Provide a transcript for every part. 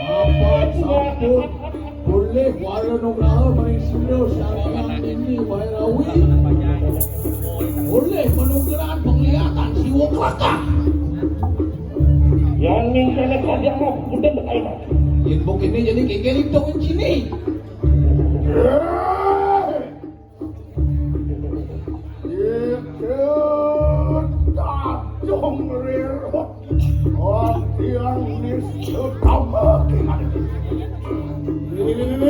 Apa sabtu boleh wala nung lao maring sinyo sa ini Wairawi. Boleh menunggeran penglihatan si Wokraka. Yang minta kaya mo udah berkaitan. Yang bukit ini jadi kegelik dong yang sini.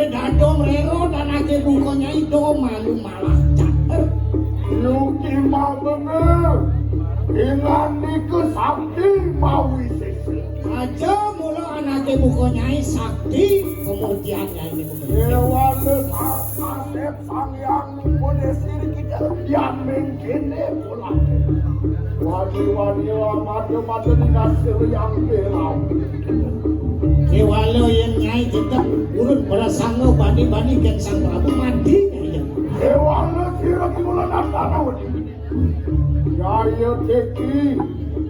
Dadong rero dan aja bukonya itu malu malah cater. Yuki mau bener. Ingat niku sakti mau sisi. Aja mula anaknya bukonya sakti kemudian ini bener. Dewa lesat sang yang podesir kita yang mengkini pulang. Wadi-wadi mata-mata dinasir yang belau. Kewalo yang nyai kita urut berasangga bani-bani dan sang Prabu mati aja. Dewa lesir kira nastana wadi. Jaya teki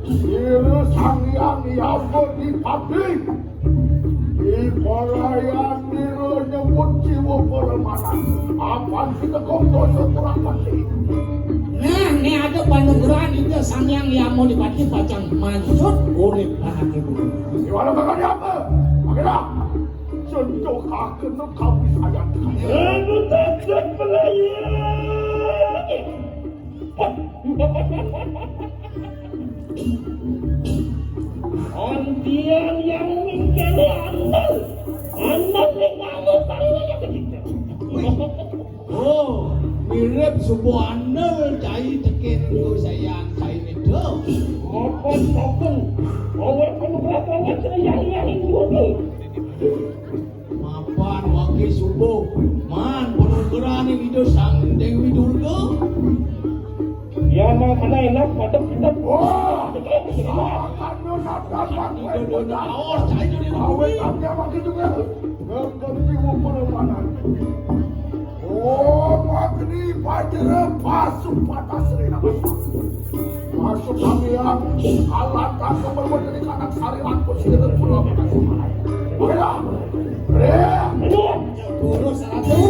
siru sang yang yabo di pabrik. Di pelayan diru nyebut jiwa permanan. Apaan kita kompos kurang pasti. Nah, ini ada panugrahan itu sang yang mau dibati pacang mansut urip anaknya bukonya. Gimana kakak apa? Akhirnya contoh kakak nu kami sayang. Aku takut pelayan. Antian yang mengkene andal yang kamu tarinya begitu. Oh, mirip sebuah andal cai teken ku sayang cai itu. Apun, awak penuh belakangan yang ini. Mapan waki subuh, man penunggeran yang itu sang Dewi Durga. Ya mau kena enak pada kita. Wah, akan nu dapat Itu dia awas cai itu dia awet Dewi. kami makin juga. Ngerti jiwa permanan. Oh, magni pajere pasuk patah serina masuk kami yang alat kasih berbuat kanak sari aku sih dari pulau kasih malai. Oke dah, Guru satu.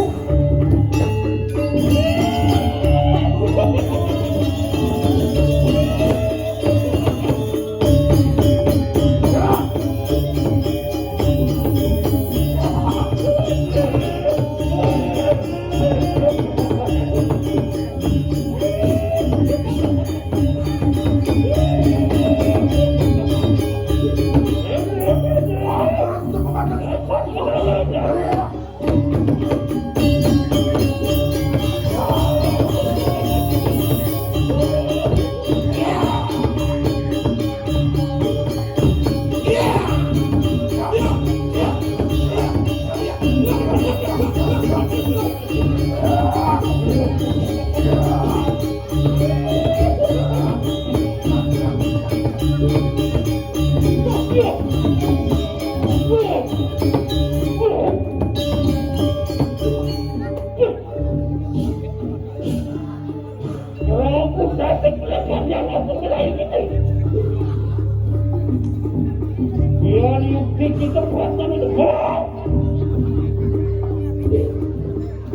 Kita puasa itu.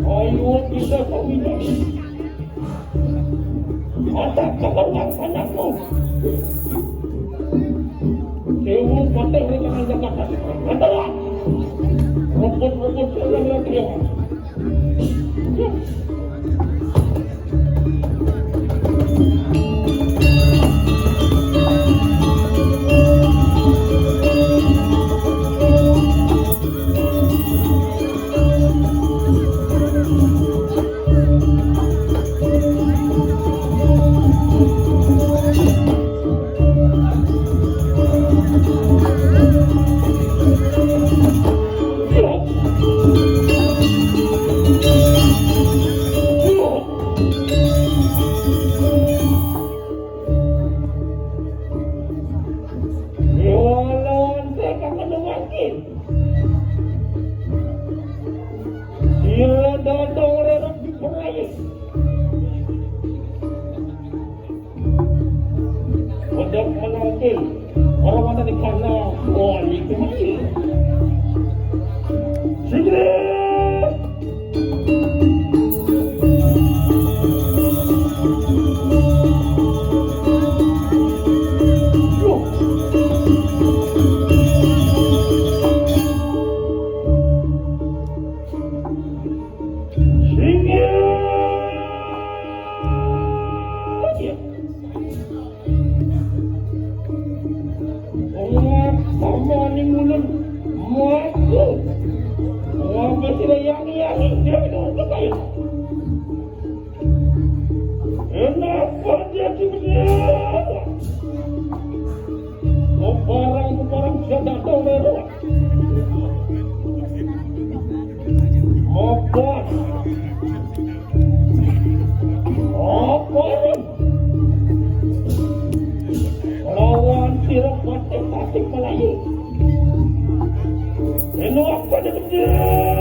Ayo kita kawin. Ada kawan anakmu. Dewu kata mereka akan Jakarta. Adalah rumput-rumput orang yang dia. Untuk menangkil orang-orang di karena balik kembali. Sigrid! Barang bisa datang merah. Mobat. Apa? Lawan sirap Tasik Melayu. Ini apa dia?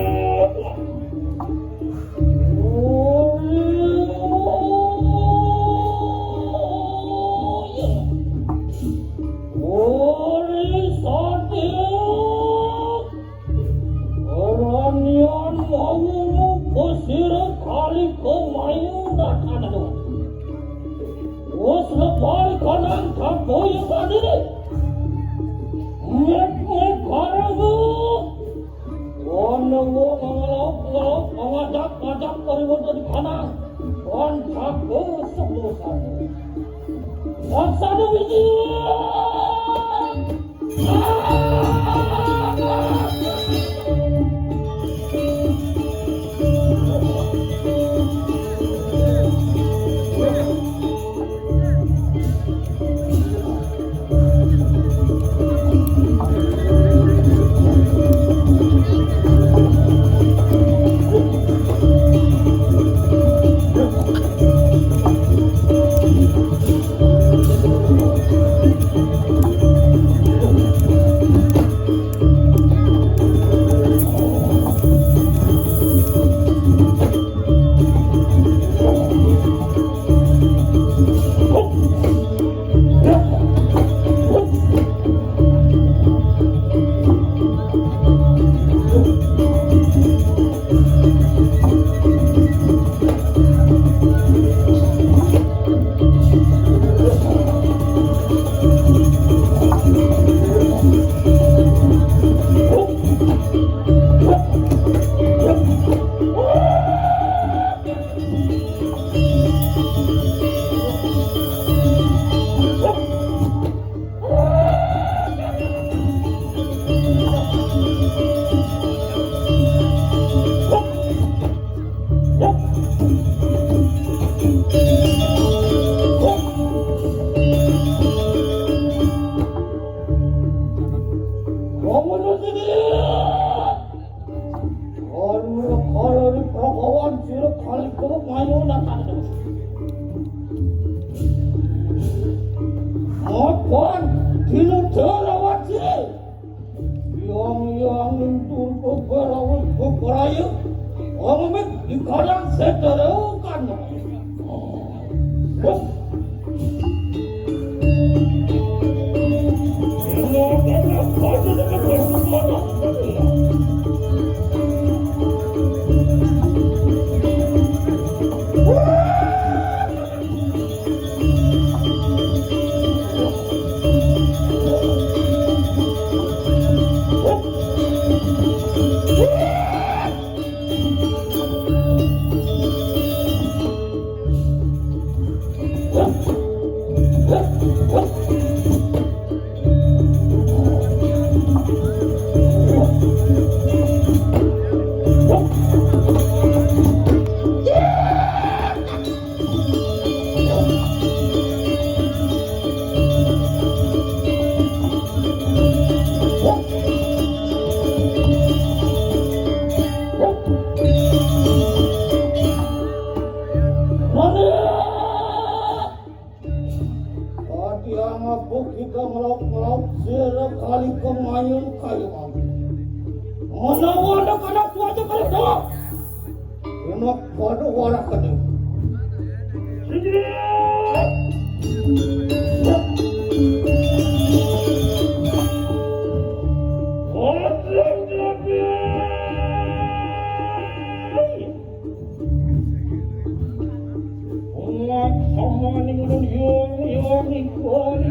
kuali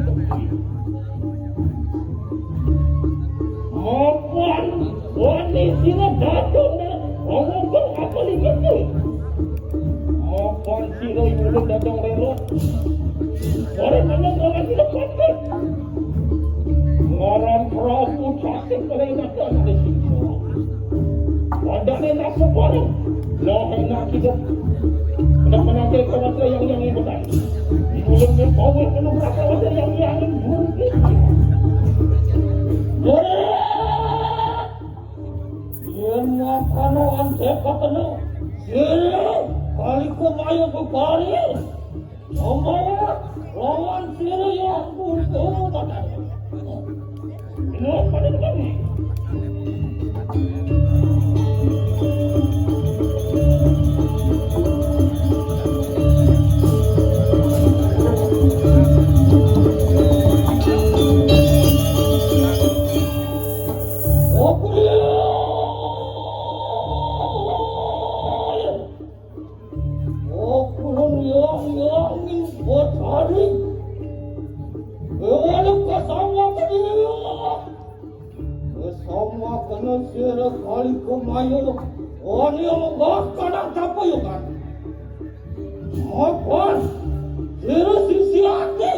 Apaan? Wani sila datang na ngomong apa lihat Apaan sila yung datang rela? Orang banyak orang tidak patut. Ngaran Prabu Cakep pada ingatan ada sini. Wadahnya nak sebarang. Lahir nak kita. Nak menanggil kerasa yang ibutan. Belum berpower belum berapa wadah yang mungkin. Yang makano ante katano. Sila kali ko mayo ko pari. Omong lawan sila yang butuh tak. Ini pada kami. Kali kumayo, orang yang kadang siapa yang kan? Apaan? Sira sisi hati,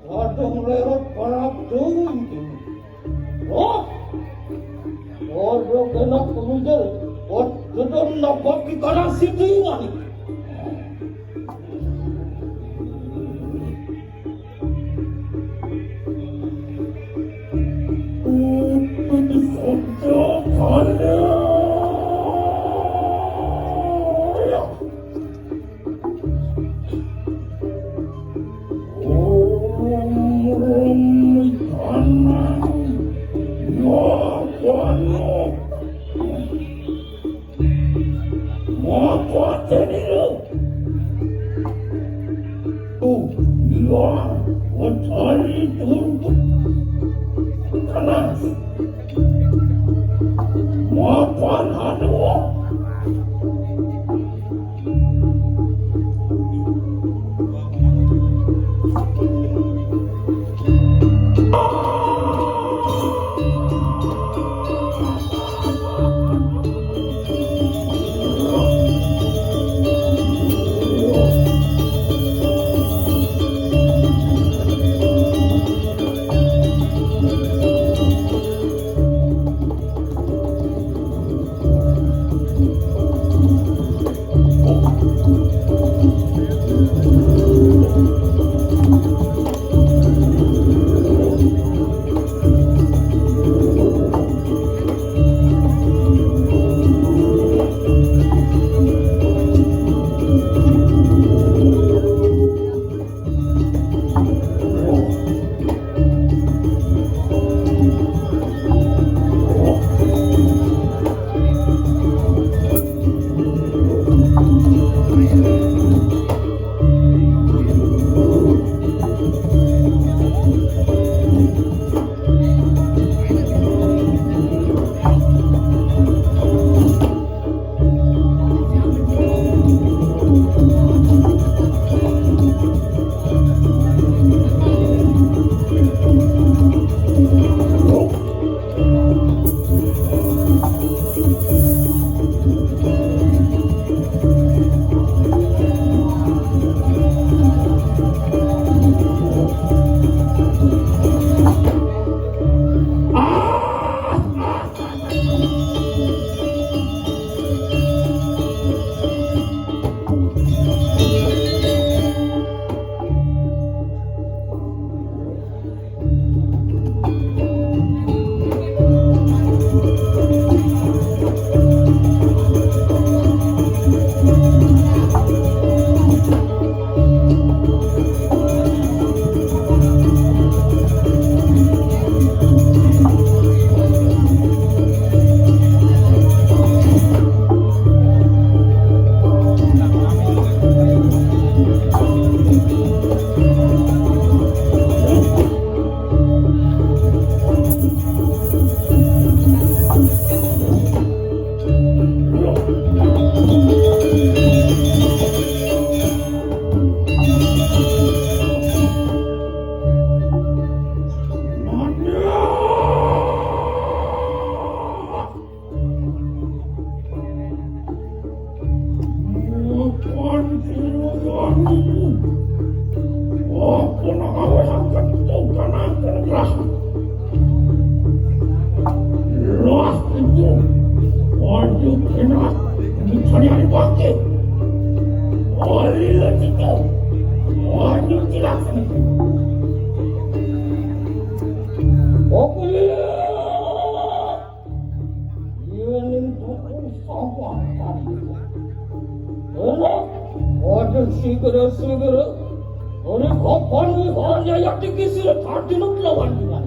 kadang lerot parap tuh ini. Oh, orang kena pengujar, orang nampak di kanan situ ini. Gawe hakat tukan akan keras. Loh itu. Waduh kena. Dicari hari bangkit. Waduh itu. Waduh tidak. Oke. Ini tuh sama tadi. Waduh segera. Ini kapan nih hanya yang dikisir tadi lu lawan dengan.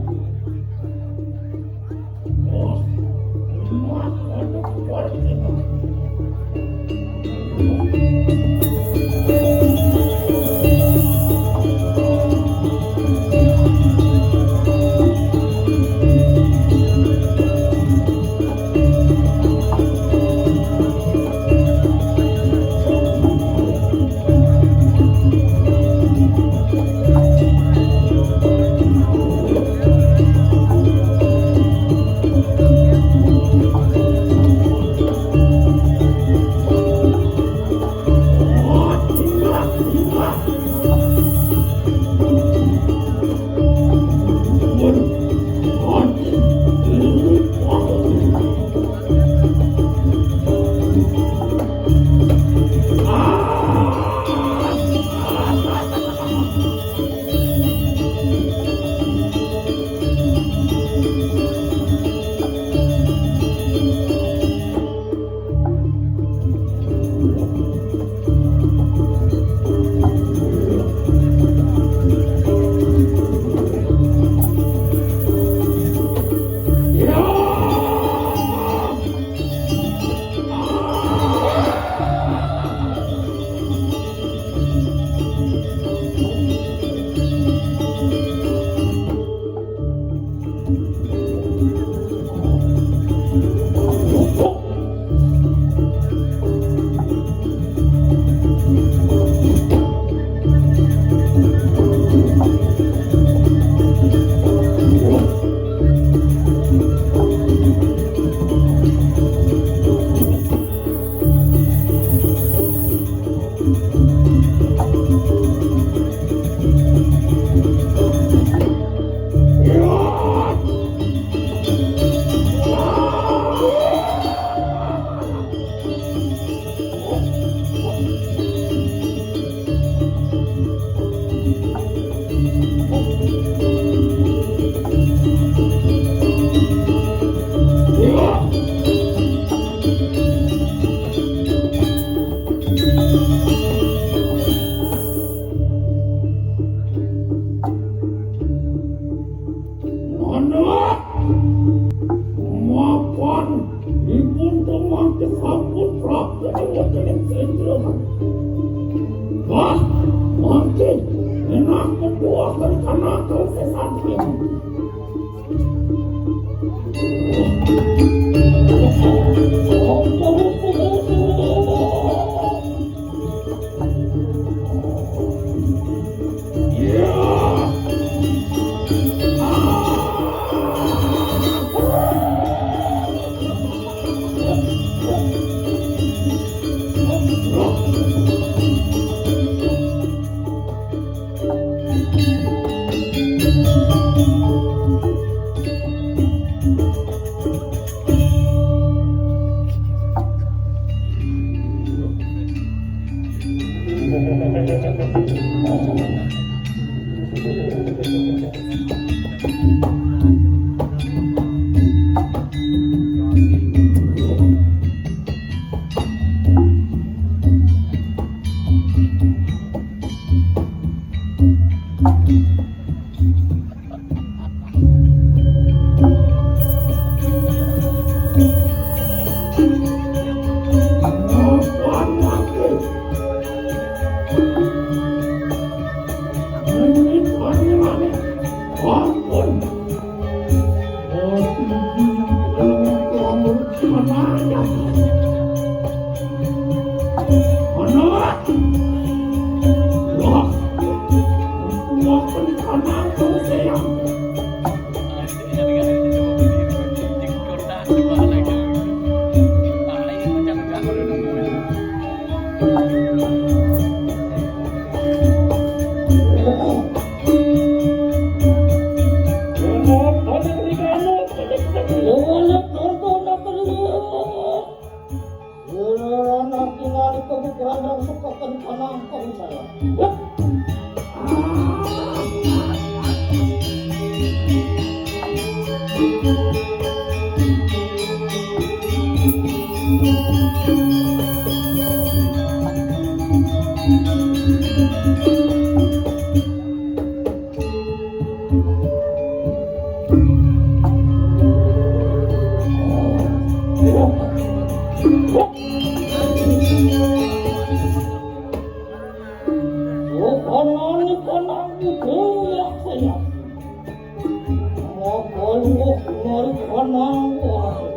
saya. Mau kolok narik kanang wah.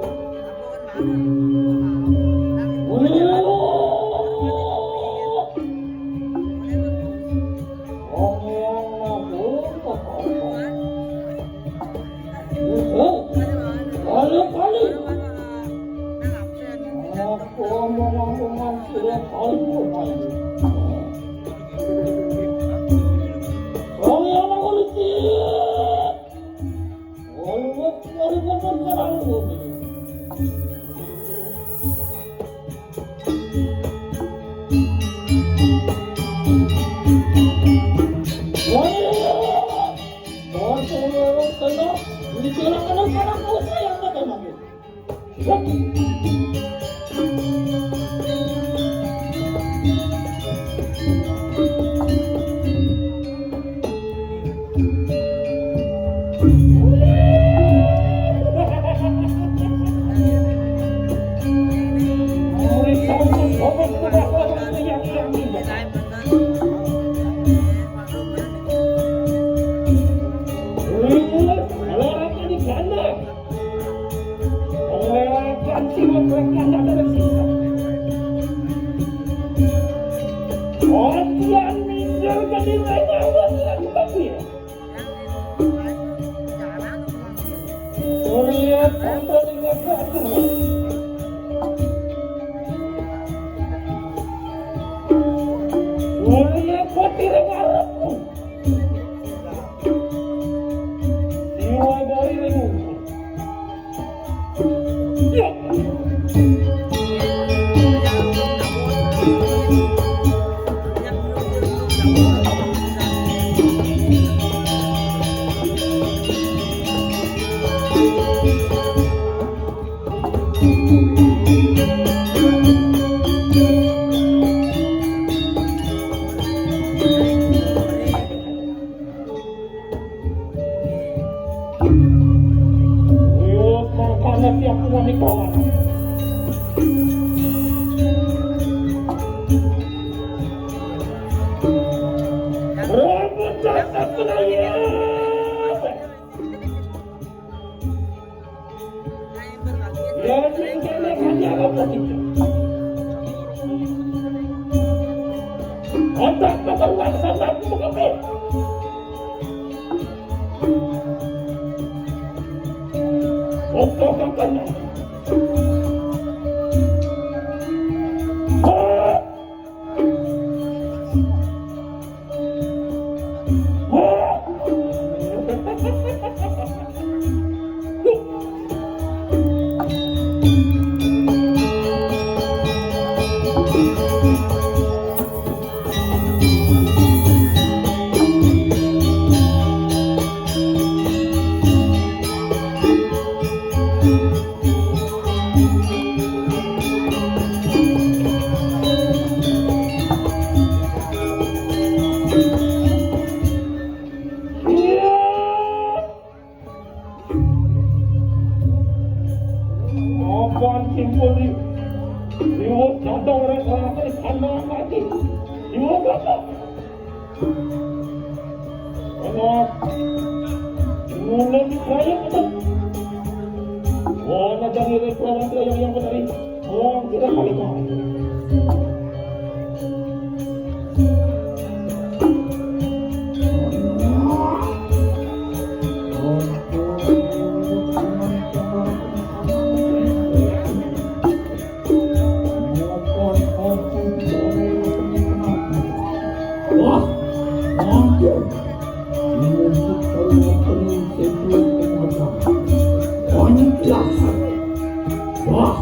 Wah,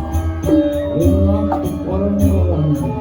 orang orang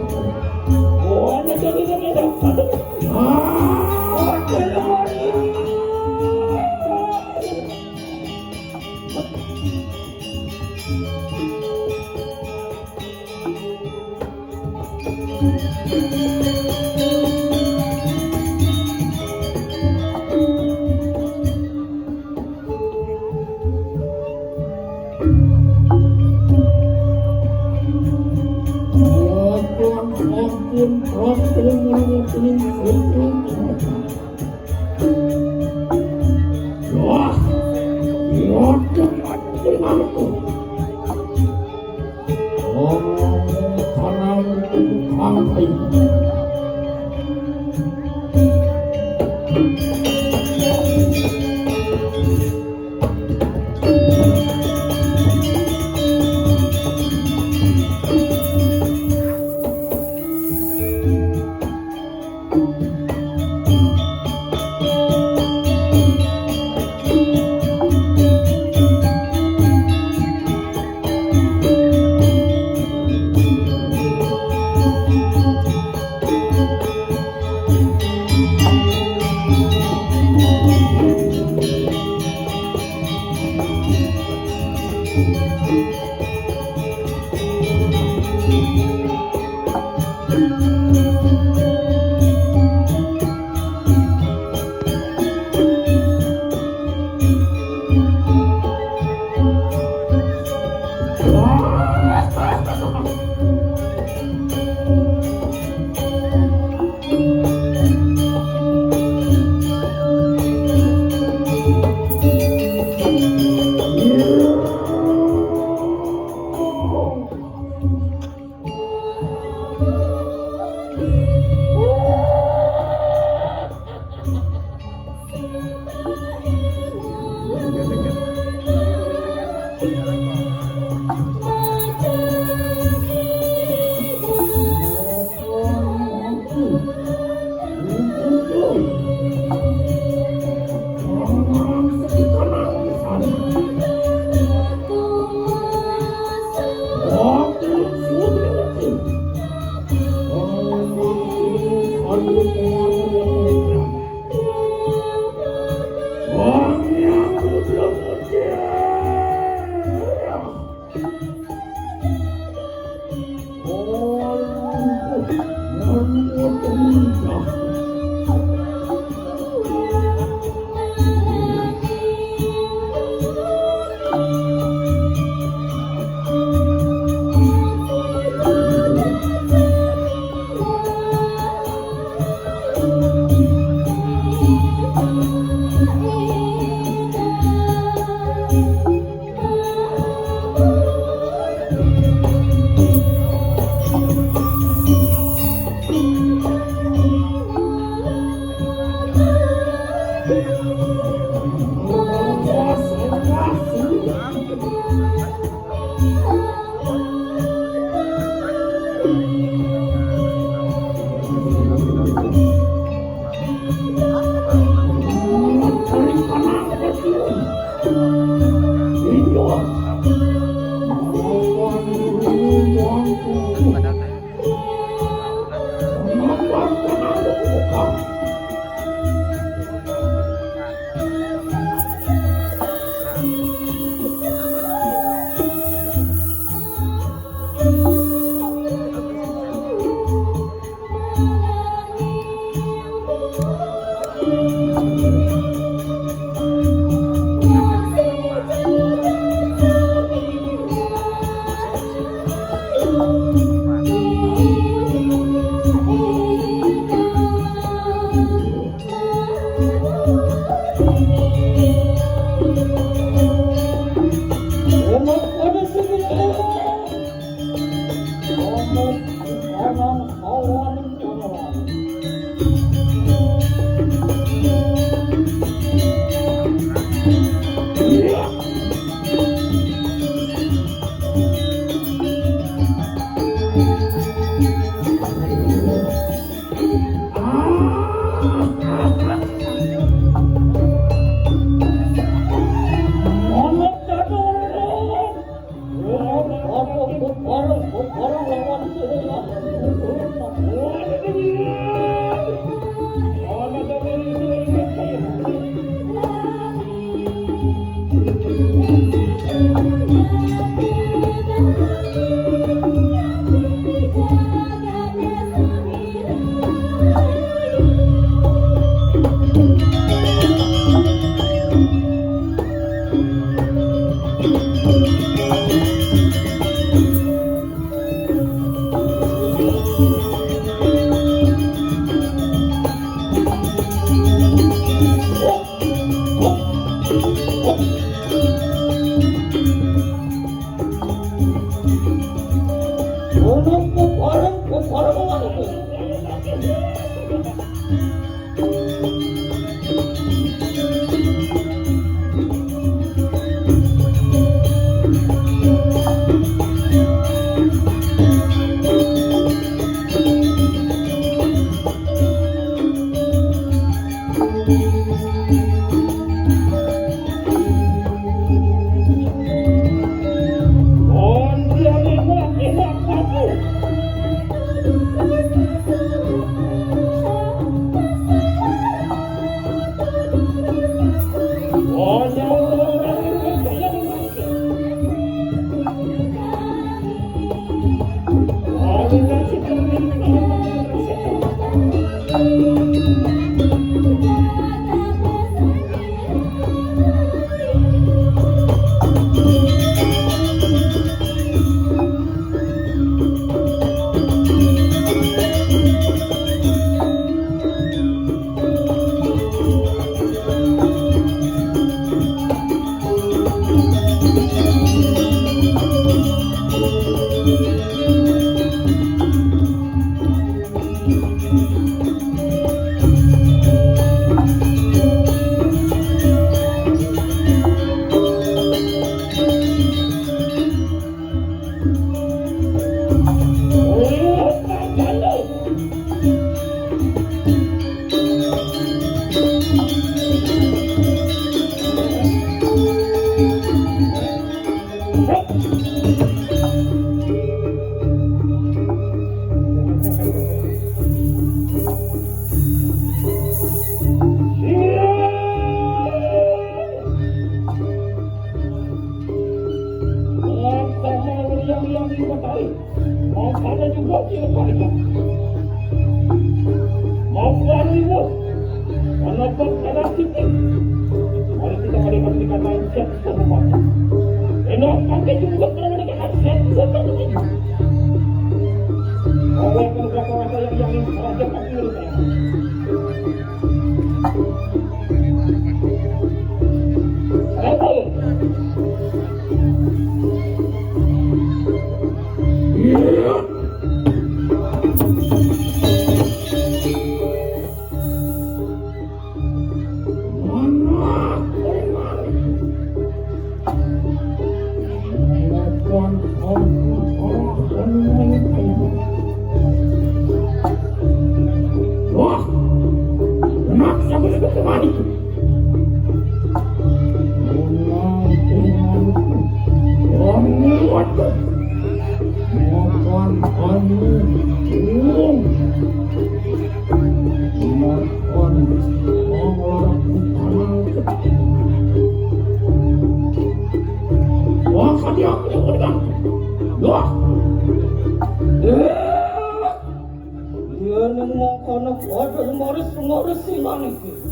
ngurus si niki.